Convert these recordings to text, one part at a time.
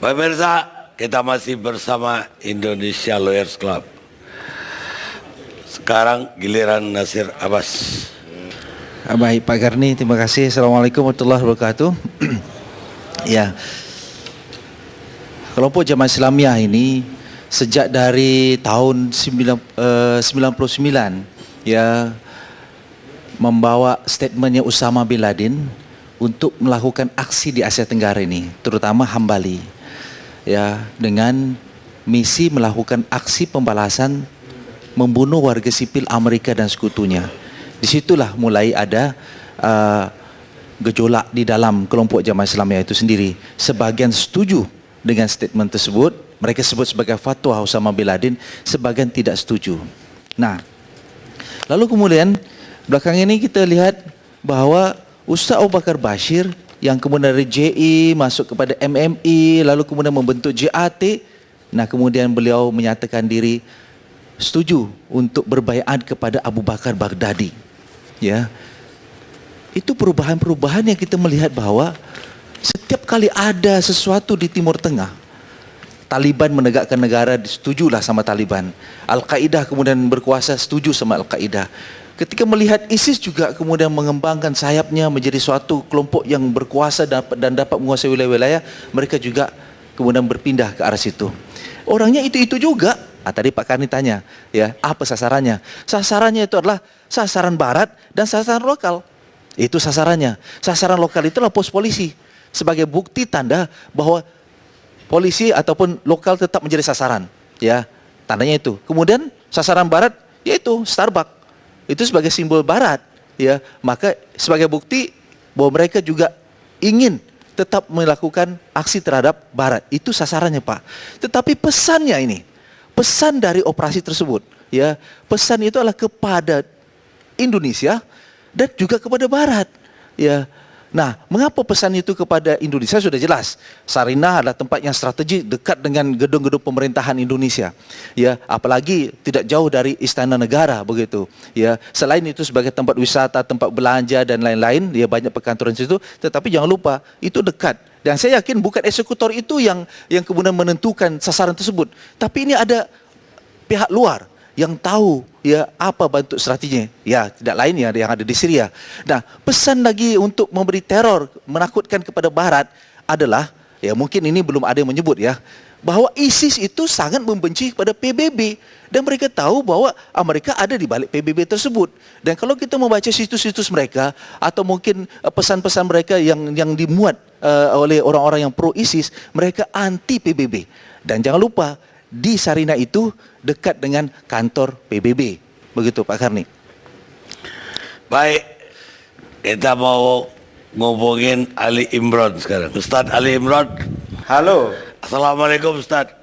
Pemirsa, kita masih bersama Indonesia Lawyers Club. Sekarang giliran Nasir Abbas. Baik Pak Garni, terima kasih. Assalamualaikum warahmatullahi wabarakatuh. Ya, kelompok Jamaah Islamiyah ini sejak dari tahun 99 ya membawa statementnya Usama bin Laden untuk melakukan aksi di Asia Tenggara ini, terutama Hambali, ya, dengan misi melakukan aksi pembalasan membunuh warga sipil Amerika dan sekutunya. Disitulah mulai ada gejolak di dalam kelompok Jamaah Islamiyah itu sendiri. Sebagian setuju dengan statement tersebut, mereka sebut sebagai fatwa Usama bin Laden, sebagian tidak setuju. Nah, lalu kemudian belakang ini kita lihat bahwa Ustaz Abu Bakar Bashir yang kemudian dari JI masuk kepada MMI, lalu kemudian membentuk JAT. Nah, kemudian beliau menyatakan diri setuju untuk berbaiat kepada Abu Bakar Baghdadi. Ya, itu perubahan-perubahan yang kita melihat bahwa setiap kali ada sesuatu di Timur Tengah, Taliban menegakkan negara, setujulah sama Taliban. Al-Qaeda kemudian berkuasa, setuju sama Al-Qaeda. Ketika melihat ISIS juga kemudian mengembangkan sayapnya menjadi suatu kelompok yang berkuasa dan dapat menguasai wilayah-wilayah, mereka juga kemudian berpindah ke arah situ. Orangnya itu juga. Tadi Pak Karni tanya, ya, apa sasarannya? Sasarannya itu adalah sasaran barat dan sasaran lokal. Itu sasarannya. Sasaran lokal itulah pos polisi. Sebagai bukti tanda bahwa polisi ataupun lokal tetap menjadi sasaran. Ya, tandanya itu. Kemudian sasaran barat, yaitu Starbucks. Itu sebagai simbol barat. Ya, maka sebagai bukti bahwa mereka juga ingin tetap melakukan aksi terhadap barat. Itu sasarannya, Pak. Tetapi pesannya ini, pesan dari operasi tersebut, ya, pesan itu adalah kepada Indonesia dan juga kepada barat, ya. Nah, mengapa pesan itu kepada Indonesia sudah jelas. Sarinah adalah tempat yang strategis dekat dengan gedung-gedung pemerintahan Indonesia. Ya, apalagi tidak jauh dari Istana Negara begitu. Ya, selain itu sebagai tempat wisata, tempat belanja dan lain-lain, ya banyak perkantoran situ, tetapi jangan lupa itu dekat. Dan saya yakin bukan eksekutor itu yang kemudian menentukan sasaran tersebut, tapi ini ada pihak luar yang tahu ya apa bentuk strateginya, ya tidak lain ya yang ada di Syria. Nah, pesan lagi untuk memberi teror, menakutkan kepada barat adalah, ya mungkin ini belum ada yang menyebut ya, bahwa ISIS itu sangat membenci kepada PBB dan mereka tahu bahwa Amerika ada di balik PBB tersebut. Dan kalau kita membaca situs-situs mereka atau mungkin pesan-pesan mereka yang dimuat oleh orang-orang yang pro ISIS, mereka anti PBB. Dan jangan lupa di Sarinah itu dekat dengan kantor PBB. Begitu Pak Karni. Baik, kita mau ngomongin Ali Imran sekarang. Ustadz Ali Imran. Halo. Assalamualaikum Ustadz.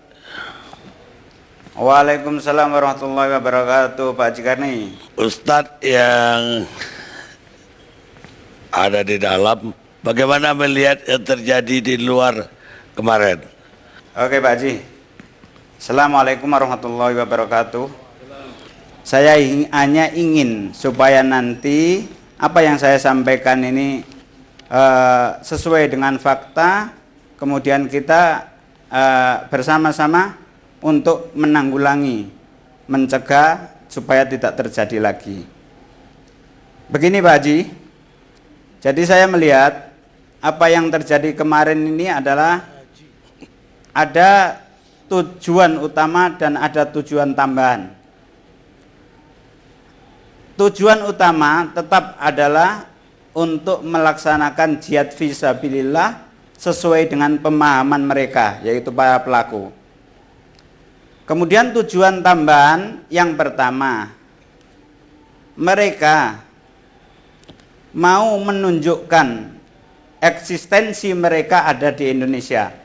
Waalaikumsalam warahmatullahi wabarakatuh, Pak Haji Karni. Ustadz yang ada di dalam, bagaimana melihat yang terjadi di luar kemarin? Oke Pak Haji. Assalamualaikum warahmatullahi wabarakatuh. Saya hanya ingin supaya nanti apa yang saya sampaikan ini sesuai dengan fakta, kemudian kita bersama-sama untuk menanggulangi, mencegah supaya tidak terjadi lagi. Begini Pak Haji, jadi saya melihat apa yang terjadi kemarin ini adalah ada tujuan utama dan ada tujuan tambahan. Tujuan utama tetap adalah untuk melaksanakan jihad fisabilillah sesuai dengan pemahaman mereka, yaitu para pelaku. Kemudian tujuan tambahan yang pertama, mereka mau menunjukkan eksistensi mereka ada di Indonesia.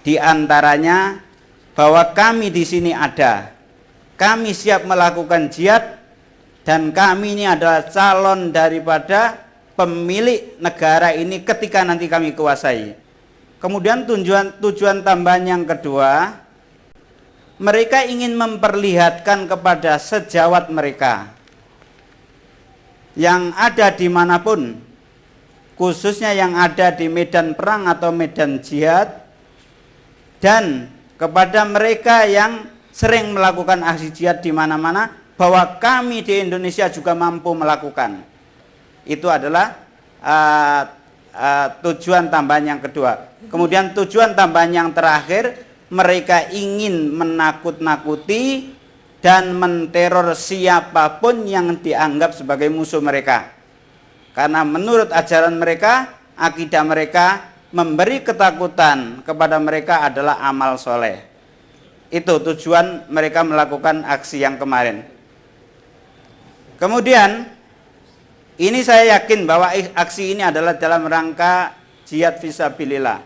Di antaranya bahwa kami di sini ada, kami siap melakukan jihad, dan kami ini adalah calon daripada pemilik negara ini ketika nanti kami kuasai. Kemudian tujuan tambahan yang kedua, mereka ingin memperlihatkan kepada sejawat mereka yang ada dimanapun, khususnya yang ada di medan perang atau medan jihad, dan kepada mereka yang sering melakukan aksi jihad di mana-mana, bahwa kami di Indonesia juga mampu melakukan. Itu adalah tujuan tambahan yang kedua. Kemudian tujuan tambahan yang terakhir, mereka ingin menakut-nakuti dan menteror siapapun yang dianggap sebagai musuh mereka. Karena menurut ajaran mereka, akidah mereka, memberi ketakutan kepada mereka adalah amal soleh. Itu tujuan mereka melakukan aksi yang kemarin. Kemudian, ini saya yakin bahwa aksi ini adalah dalam rangka jihad fisabilillah.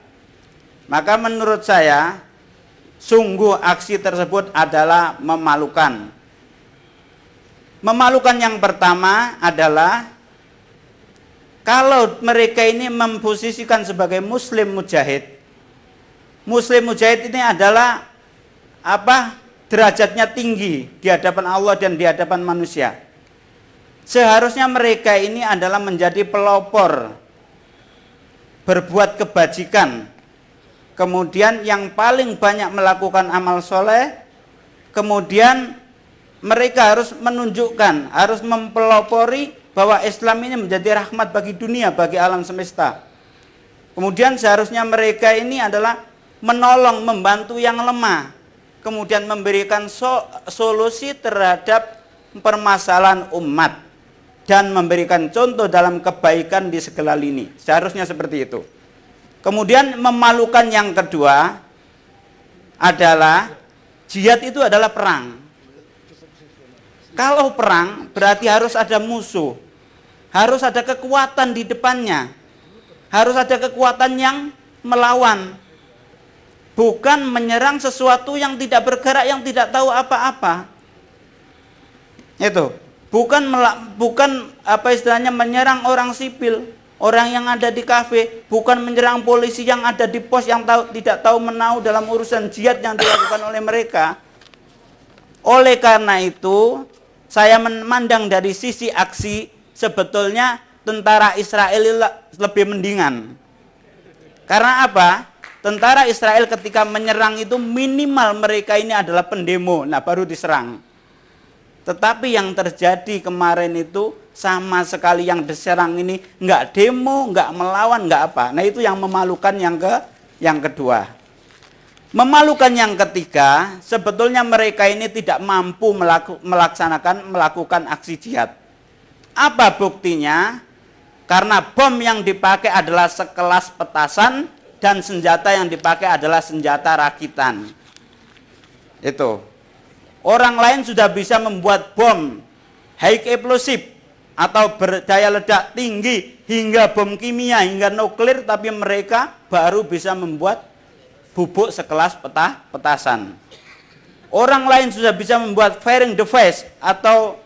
Maka menurut saya, sungguh aksi tersebut adalah memalukan. Memalukan yang pertama adalah kalau mereka ini memposisikan sebagai muslim mujahid. Muslim mujahid ini adalah derajatnya tinggi di hadapan Allah dan di hadapan manusia. Seharusnya mereka ini adalah menjadi pelopor, berbuat kebajikan, kemudian yang paling banyak melakukan amal soleh, kemudian mereka harus menunjukkan, harus mempelopori bahwa Islam ini menjadi rahmat bagi dunia, bagi alam semesta. Kemudian seharusnya mereka ini adalah menolong, membantu yang lemah, kemudian memberikan solusi terhadap permasalahan umat, dan memberikan contoh dalam kebaikan di segala lini. Seharusnya seperti itu. Kemudian memalukan yang kedua adalah jihad itu adalah perang. Kalau perang berarti harus ada musuh, harus ada kekuatan di depannya, harus ada kekuatan yang melawan, bukan menyerang sesuatu yang tidak bergerak, yang tidak tahu apa-apa. Itu bukan menyerang orang sipil, orang yang ada di kafe, bukan menyerang polisi yang ada di pos yang tidak tahu menau dalam urusan jihad yang dilakukan oleh mereka. Oleh karena itu, saya memandang dari sisi aksi, sebetulnya tentara Israel lebih mendingan. Karena apa? Tentara Israel ketika menyerang itu minimal mereka ini adalah pendemo, nah baru diserang. Tetapi yang terjadi kemarin itu sama sekali yang diserang ini nggak demo, nggak melawan, nggak apa. Nah itu yang memalukan yang kedua. Memalukan yang ketiga, sebetulnya mereka ini tidak mampu melakukan aksi jihad. Apa buktinya? Karena bom yang dipakai adalah sekelas petasan dan senjata yang dipakai adalah senjata rakitan. Itu. Orang lain sudah bisa membuat bom high explosive atau berdaya ledak tinggi hingga bom kimia, hingga nuklir, tapi mereka baru bisa membuat bubuk sekelas petasan. Orang lain sudah bisa membuat firing device atau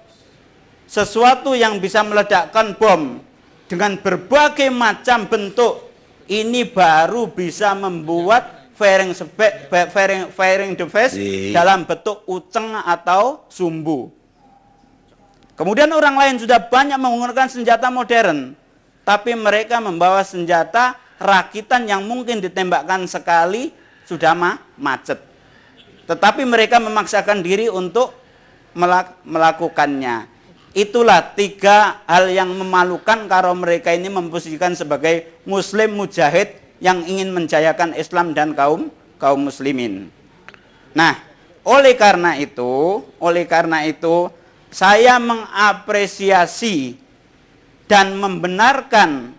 sesuatu yang bisa meledakkan bom dengan berbagai macam bentuk. Ini baru bisa membuat firing device dalam bentuk uceng atau sumbu. Kemudian orang lain sudah banyak menggunakan senjata modern, tapi mereka membawa senjata rakitan yang mungkin ditembakkan sekali sudah macet. Tetapi mereka memaksakan diri untuk melakukannya. Itulah tiga hal yang memalukan kalau mereka ini memposisikan sebagai muslim mujahid yang ingin menjayakan Islam dan kaum muslimin. Nah, oleh karena itu saya mengapresiasi dan membenarkan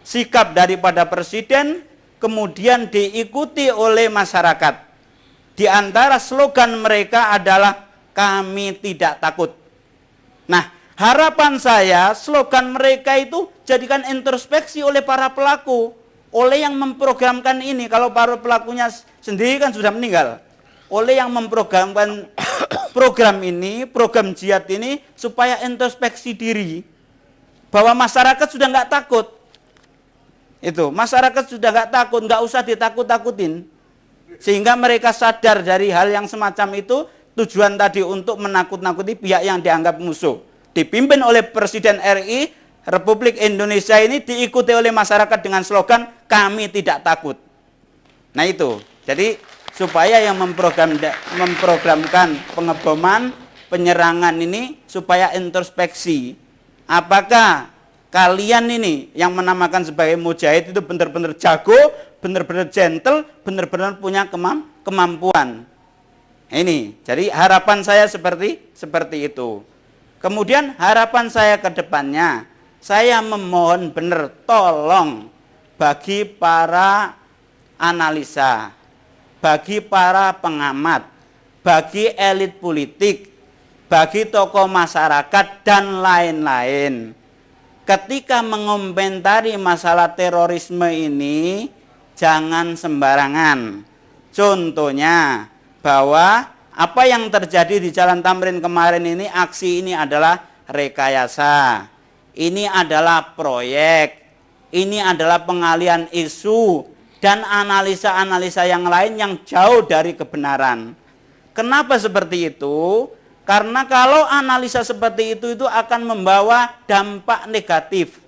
sikap daripada Presiden, kemudian diikuti oleh masyarakat. Di antara slogan mereka adalah kami tidak takut. Nah, harapan saya slogan mereka itu jadikan introspeksi oleh para pelaku, oleh yang memprogramkan ini. Kalau para pelakunya sendiri kan sudah meninggal. Oleh yang memprogramkan program ini, program jihad ini, supaya introspeksi diri bahwa masyarakat sudah nggak takut. Itu, masyarakat sudah nggak takut, nggak usah ditakut-takutin. Sehingga mereka sadar dari hal yang semacam itu, tujuan tadi untuk menakut-nakuti pihak yang dianggap musuh. Dipimpin oleh Presiden RI, Republik Indonesia ini diikuti oleh masyarakat dengan slogan, kami tidak takut. Nah itu, jadi supaya yang memprogramkan pengeboman, penyerangan ini supaya introspeksi. Apakah kalian ini yang menamakan sebagai mujahid itu benar-benar jago, benar-benar gentle, benar-benar punya kemampuan. Ini, jadi harapan saya seperti itu. Kemudian harapan saya ke depannya, saya memohon benar tolong bagi para analisa, bagi para pengamat, bagi elit politik, bagi tokoh masyarakat dan lain-lain. Ketika mengomentari masalah terorisme ini, jangan sembarangan. Contohnya, bahwa apa yang terjadi di Jalan Tamrin kemarin ini, aksi ini adalah rekayasa. Ini adalah proyek. Ini adalah pengalihan isu dan analisa-analisa yang lain yang jauh dari kebenaran. Kenapa seperti itu? Karena kalau analisa seperti itu akan membawa dampak negatif.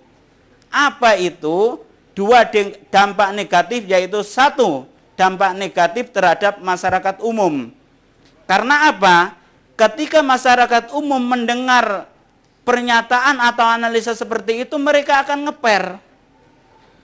Apa itu? Dua dampak negatif, yaitu satu, dampak negatif terhadap masyarakat umum. Karena apa? Ketika masyarakat umum mendengar pernyataan atau analisa seperti itu, mereka akan ngeper.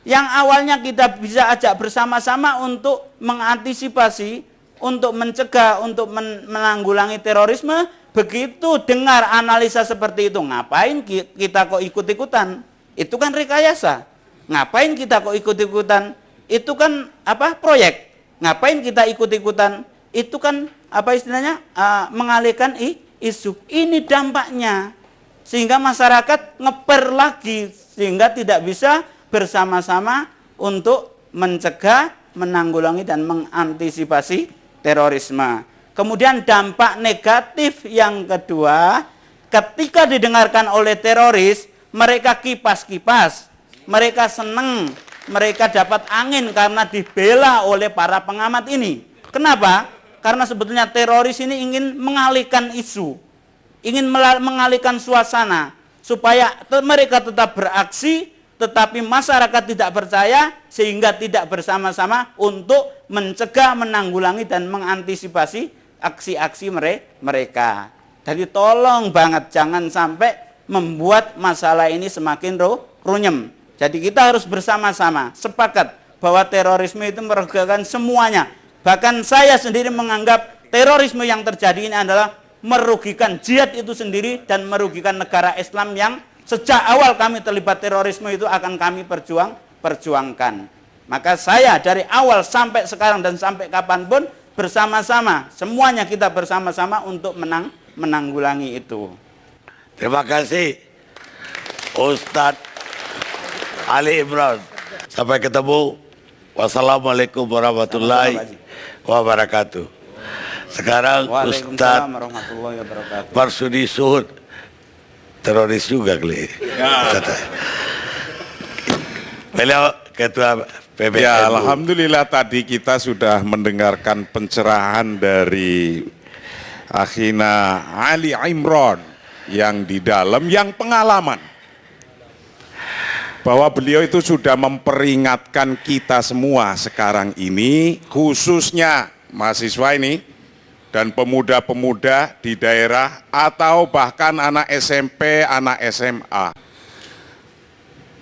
Yang awalnya kita bisa ajak bersama-sama untuk mengantisipasi, untuk mencegah, untuk menanggulangi terorisme, begitu dengar analisa seperti itu, ngapain kita kok ikut-ikutan? Itu kan rekayasa. Ngapain kita kok ikut-ikutan? Itu kan apa? Proyek. Ngapain kita ikut-ikutan? Itu kan apa istilahnya? Mengalihkan isu. Ini dampaknya. Sehingga masyarakat ngeper lagi, sehingga tidak bisa bersama-sama untuk mencegah, menanggulangi dan mengantisipasi terorisme. Kemudian dampak negatif yang kedua, ketika didengarkan oleh teroris, mereka kipas-kipas, mereka seneng, mereka dapat angin karena dibela oleh para pengamat ini. Kenapa? Karena sebetulnya teroris ini ingin mengalihkan isu, ingin mengalihkan suasana, supaya mereka tetap beraksi, tetapi masyarakat tidak percaya, sehingga tidak bersama-sama untuk mencegah, menanggulangi dan mengantisipasi aksi-aksi mereka. Jadi tolong banget jangan sampai membuat masalah ini semakin runyem. Jadi kita harus bersama-sama sepakat bahwa terorisme itu merugikan semuanya. Bahkan saya sendiri menganggap terorisme yang terjadi ini adalah merugikan jihad itu sendiri dan merugikan negara Islam yang sejak awal kami terlibat terorisme itu akan kami perjuangkan. Maka saya dari awal sampai sekarang dan sampai kapanpun bersama-sama, semuanya kita bersama-sama untuk menanggulangi itu. Terima kasih Ustadz Ali Imran. Sampai ketemu. Wassalamualaikum warahmatullahi wabarakatuh. Sekarang Ustadz Marsudi Suhud, teroris juga kali. Beliau Ketua PBNU. Ya, alhamdulillah tadi kita sudah mendengarkan pencerahan dari Akhina Ali Imran yang di dalam, yang pengalaman. Bahwa beliau itu sudah memperingatkan kita semua sekarang ini, khususnya mahasiswa ini, dan pemuda-pemuda di daerah, atau bahkan anak SMP, anak SMA.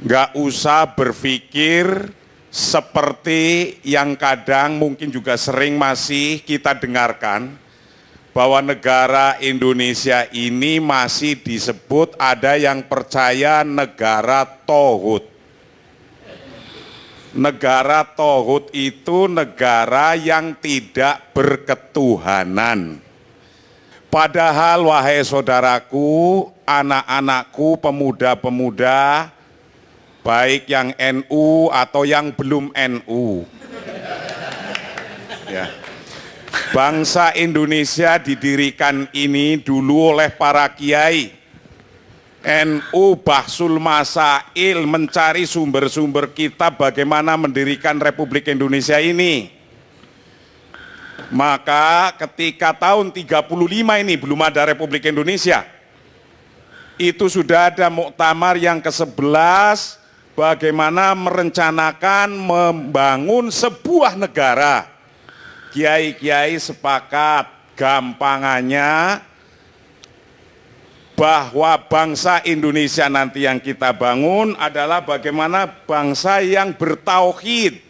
Nggak usah berpikir seperti yang kadang mungkin juga sering masih kita dengarkan, bahwa negara Indonesia ini masih disebut ada yang percaya negara tauhid. Negara tauhid itu negara yang tidak berketuhanan. Padahal wahai saudaraku, anak-anakku, pemuda-pemuda, baik yang NU atau yang belum NU. Ya. Bangsa Indonesia didirikan ini dulu oleh para kiai. NU Bahsul Masail mencari sumber-sumber kita bagaimana mendirikan Republik Indonesia ini. Maka ketika tahun 35 ini belum ada Republik Indonesia, itu sudah ada muktamar yang ke-11 bagaimana merencanakan membangun sebuah negara. kiai-kiai sepakat gampangannya bahwa bangsa Indonesia nanti yang kita bangun adalah bagaimana bangsa yang bertauhid.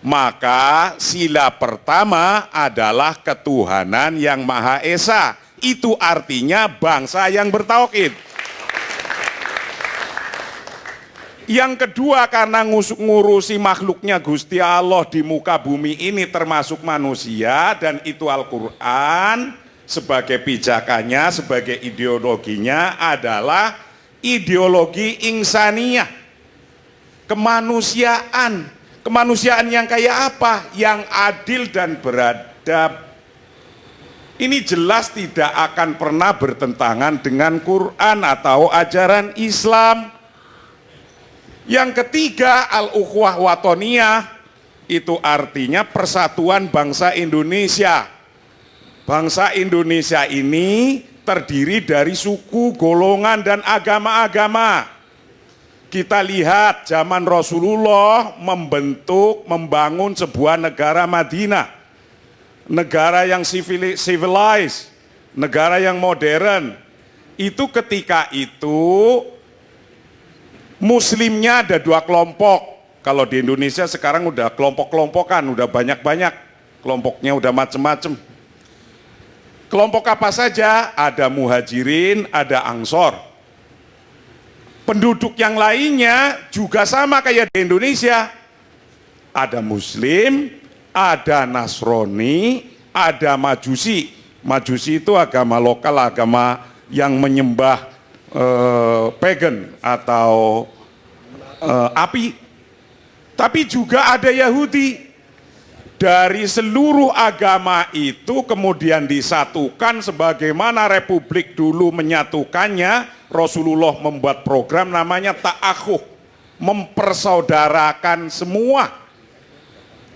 Maka sila pertama adalah ketuhanan yang Maha Esa. Itu artinya bangsa yang bertauhid. Yang kedua, karena ngurusi makhluknya Gusti Allah di muka bumi ini termasuk manusia, dan itu Al-Quran sebagai pijakannya, sebagai ideologinya adalah ideologi insaniyah, kemanusiaan. Kemanusiaan yang kayak apa? Yang adil dan beradab. Ini jelas tidak akan pernah bertentangan dengan Quran atau ajaran Islam. Yang ketiga, al-ukhuwah watoniyah, itu artinya persatuan bangsa Indonesia. Bangsa Indonesia ini terdiri dari suku, golongan, dan agama-agama. Kita lihat zaman Rasulullah membangun sebuah negara Madinah. Negara yang civilized, negara yang modern. Itu ketika itu Muslimnya ada dua kelompok. Kalau di Indonesia sekarang udah kelompok-kelompokan, udah banyak-banyak. Kelompoknya udah macem-macem. Kelompok apa saja? Ada muhajirin, ada ansor. Penduduk yang lainnya juga sama kayak di Indonesia. Ada muslim, ada nasrani, ada majusi. Majusi itu agama lokal, agama yang menyembah pagan atau api. Tapi juga ada Yahudi. Dari seluruh agama itu kemudian disatukan sebagaimana Republik dulu menyatukannya. Rasulullah membuat program namanya ta'akhuh, mempersaudarakan semua.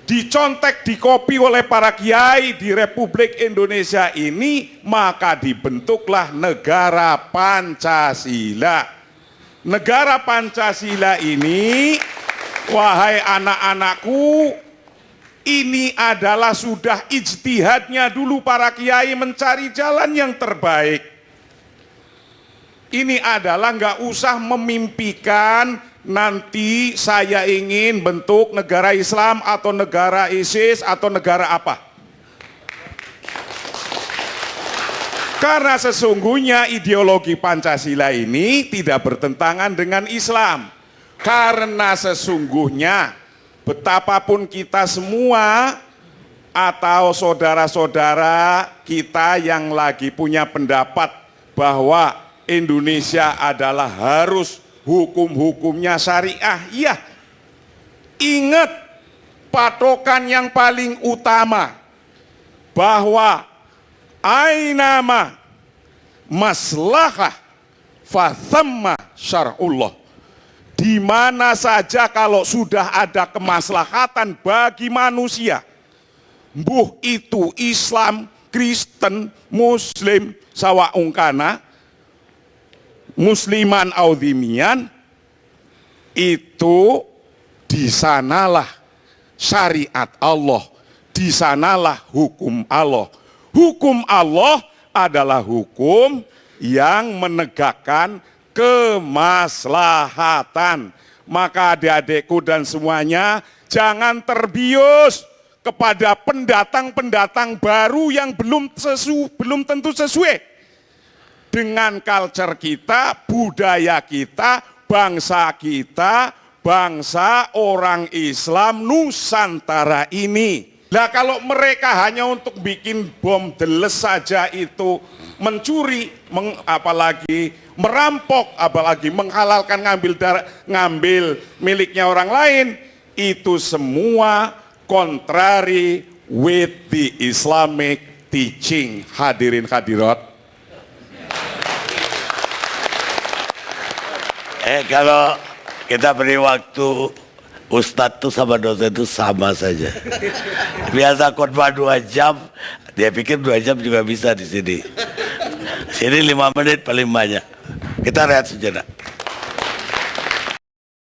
Dicontek, dikopi oleh para kiai di Republik Indonesia ini, maka dibentuklah negara Pancasila. Negara Pancasila ini, wahai anak-anakku, ini adalah sudah ijtihadnya dulu para kiai mencari jalan yang terbaik. Ini adalah nggak usah memimpikan nanti saya ingin bentuk negara Islam atau negara ISIS atau negara apa. Karena sesungguhnya ideologi Pancasila ini tidak bertentangan dengan Islam. Karena sesungguhnya betapapun kita semua atau saudara-saudara kita yang lagi punya pendapat bahwa Indonesia adalah harus hukum-hukumnya syariah, iya. Ingat patokan yang paling utama bahwa ainama maslahah fathamma syar'ullah. Di mana saja kalau sudah ada kemaslahatan bagi manusia, mbuh itu Islam, Kristen, Muslim, sawaungkana, musliman audhimian, itu di sanalah syariat Allah, di sanalah hukum Allah. Hukum Allah adalah hukum yang menegakkan kemaslahatan. Maka adik-adikku dan semuanya, jangan terbius kepada pendatang-pendatang baru yang belum tentu sesuai dengan culture kita, budaya kita, bangsa kita, bangsa orang Islam Nusantara ini. Nah, kalau mereka hanya untuk bikin bom deles saja itu mencuri, apalagi merampok, apalagi menghalalkan ngambil miliknya orang lain, itu semua contrary with the Islamic teaching. Hadirin hadirat. Kalau kita beri waktu, Ustadz tuh sama dosen itu sama saja. Biasa khotbah 2 jam, dia pikir 2 jam juga bisa di sini. Sini 5 menit paling banyak. Kita lihat sejenak.